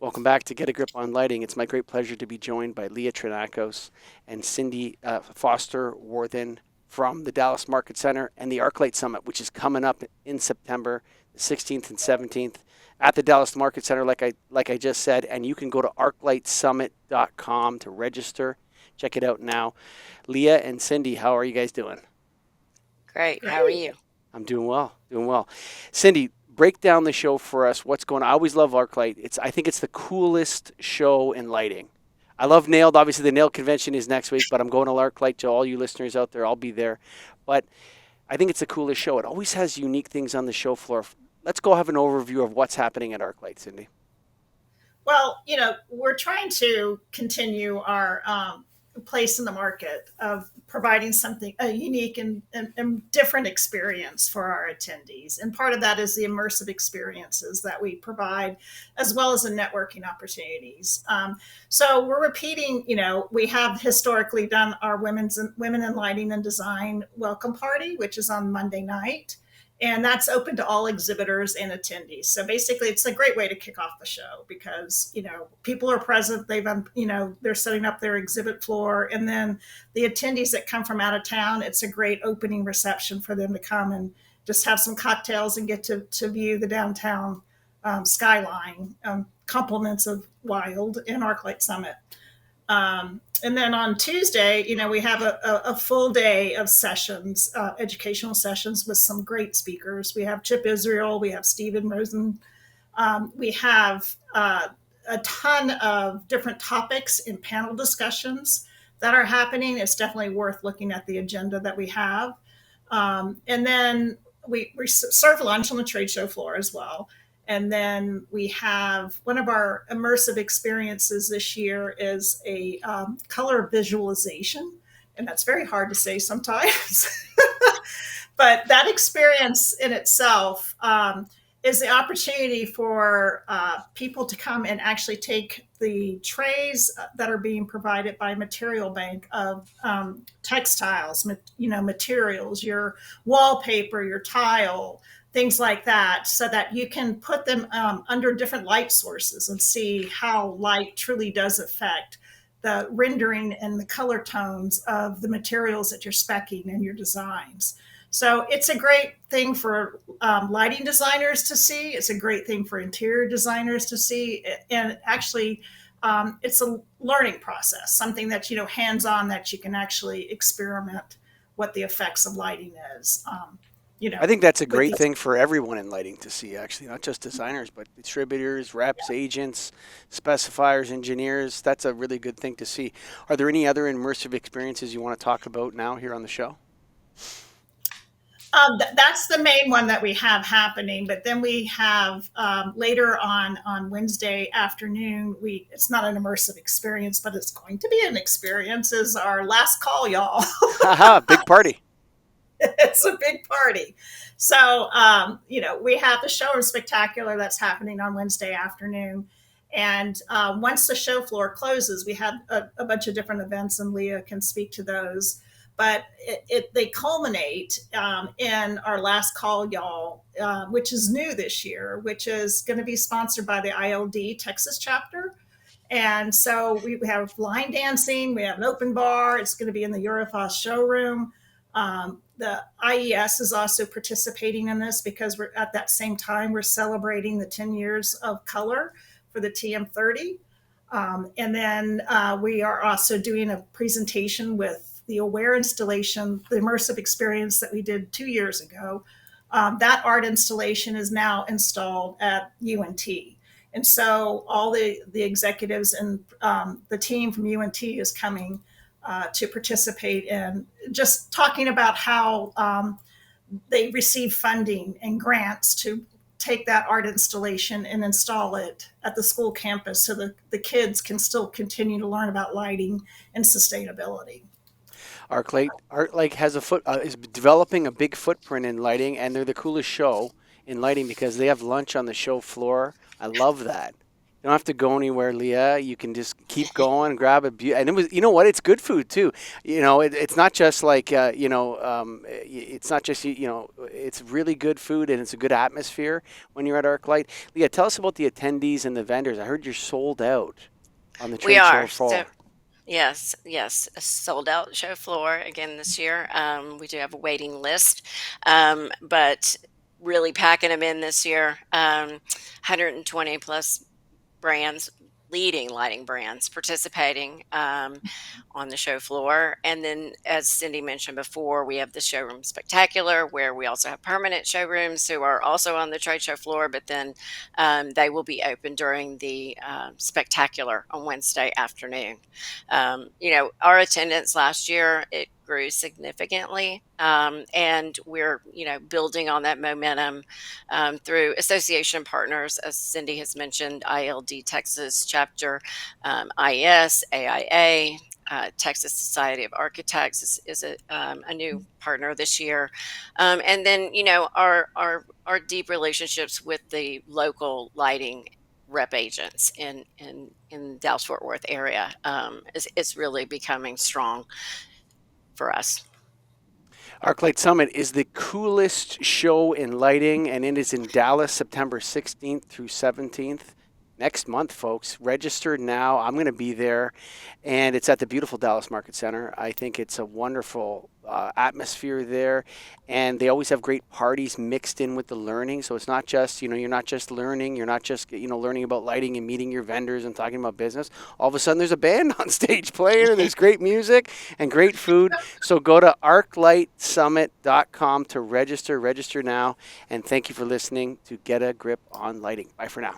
Welcome back to Get a Grip on Lighting. It's my great pleasure to be joined by Leah Tranakos and Cindy Foster-Warthen from the Dallas Market Center and the ArchLIGHT Summit, which is coming up in September, the 16th and 17th at the Dallas Market Center, like I just said. And you can go to archlightsummit.com to register. Check it out now. Leah and Cindy, how are you guys doing? Great. How are you? I'm doing well, doing well. Cindy, break down the show for us. What's going on? I always love ArchLIGHT. I think it's the coolest show in lighting. I love NAILD. Obviously, the NAILD convention is next week, but I'm going to ArchLIGHT. To all you listeners out there, I'll be there. But I think it's the coolest show. It always has unique things on the show floor. Let's go have an overview of what's happening at ArchLIGHT, Cindy. Well, we're trying to continue our place in the market of providing something a unique and different experience for our attendees. And part of that is the immersive experiences that we provide, as well as the networking opportunities. So we're repeating, we have historically done our Women in Lighting and Design welcome party, which is on Monday night. And that's open to all exhibitors and attendees. So basically, it's a great way to kick off the show because, people are present. They're setting up their exhibit floor. And then the attendees that come from out of town, it's a great opening reception for them to come and just have some cocktails and get to view the downtown skyline, compliments of Wild and ArchLIGHT Summit. And then on Tuesday, we have a full day of sessions, educational sessions with some great speakers. We have Chip Israel, we have Stephen Rosen. We have a ton of different topics in panel discussions that are happening. It's definitely worth looking at the agenda that we have. And then we serve lunch on the trade show floor as well. And then we have one of our immersive experiences this year is a color visualization. And that's very hard to say sometimes. But that experience in itself is the opportunity for people to come and actually take the trays that are being provided by Material Bank of textiles, materials, your wallpaper, your tile, things like that, so that you can put them under different light sources and see how light truly does affect the rendering and the color tones of the materials that you're speccing in your designs. So it's a great thing for lighting designers to see. It's a great thing for interior designers to see. And actually, it's a learning process, something that, hands-on, that you can actually experiment what the effects of lighting is. I think that's a great thing for everyone in lighting to see, actually, not just designers, but distributors, reps, agents, specifiers, engineers. That's a really good thing to see. Are there any other immersive experiences you want to talk about now here on the show? That's the main one that we have happening. But then we have later on Wednesday afternoon, it's not an immersive experience, but it's going to be an experience, is our last call, y'all. Haha, big party. It's a big party. So, we have the Showroom Spectacular that's happening on Wednesday afternoon. And once the show floor closes, we have a bunch of different events, and Leah can speak to those. But they culminate in our last call, y'all, which is new this year, which is going to be sponsored by the ILD Texas chapter. And so we have line dancing, we have an open bar. It's going to be in the Eurofos showroom. The IES is also participating in this because we're at that same time, we're celebrating the 10 years of color for the TM30. And then we are also doing a presentation with the AWARE installation, the immersive experience that we did 2 years ago. That art installation is now installed at UNT. And so all the executives and the team from UNT is coming to participate in just talking about how they receive funding and grants to take that art installation and install it at the school campus so that the kids can still continue to learn about lighting and sustainability. ArchLIGHT has is developing a big footprint in lighting, and they're the coolest show in lighting because they have lunch on the show floor. I love that. You don't have to go anywhere, Leah. You can just keep going and grab a and it was, you know what? It's good food too. It's not just like it's not just it's really good food and it's a good atmosphere when you're at ArcLight. Leah, tell us about the attendees and the vendors. I heard you're sold out on the We trade show are. So, floor. yes, a sold out show floor again this year. We do have a waiting list, but really packing them in this year. 120 plus brands, leading lighting brands participating on the show floor. And then, as Cindy mentioned before, we have the showroom spectacular, where we also have permanent showrooms who are also on the trade show floor, but then they will be open during the spectacular on Wednesday afternoon. Our attendance last year, it grew significantly, and we're building on that momentum through association partners, as Cindy has mentioned, ILD Texas chapter, IS, AIA, Texas Society of Architects is a new partner this year, and then our deep relationships with the local lighting rep agents in Dallas Fort Worth area is really becoming strong for us. ArcLIGHT Summit is the coolest show in lighting, and it is in Dallas, September 16th through 17th. Next month, folks. Register now. I'm going to be there, and it's at the beautiful Dallas Market Center. I think it's a wonderful atmosphere there, and they always have great parties mixed in with the learning. So it's not just, you're not just learning. You're not just, learning about lighting and meeting your vendors and talking about business. All of a sudden, there's a band on stage playing, and there's great music and great food. So go to arclightsummit.com to register. Register now, and thank you for listening to Get a Grip on Lighting. Bye for now.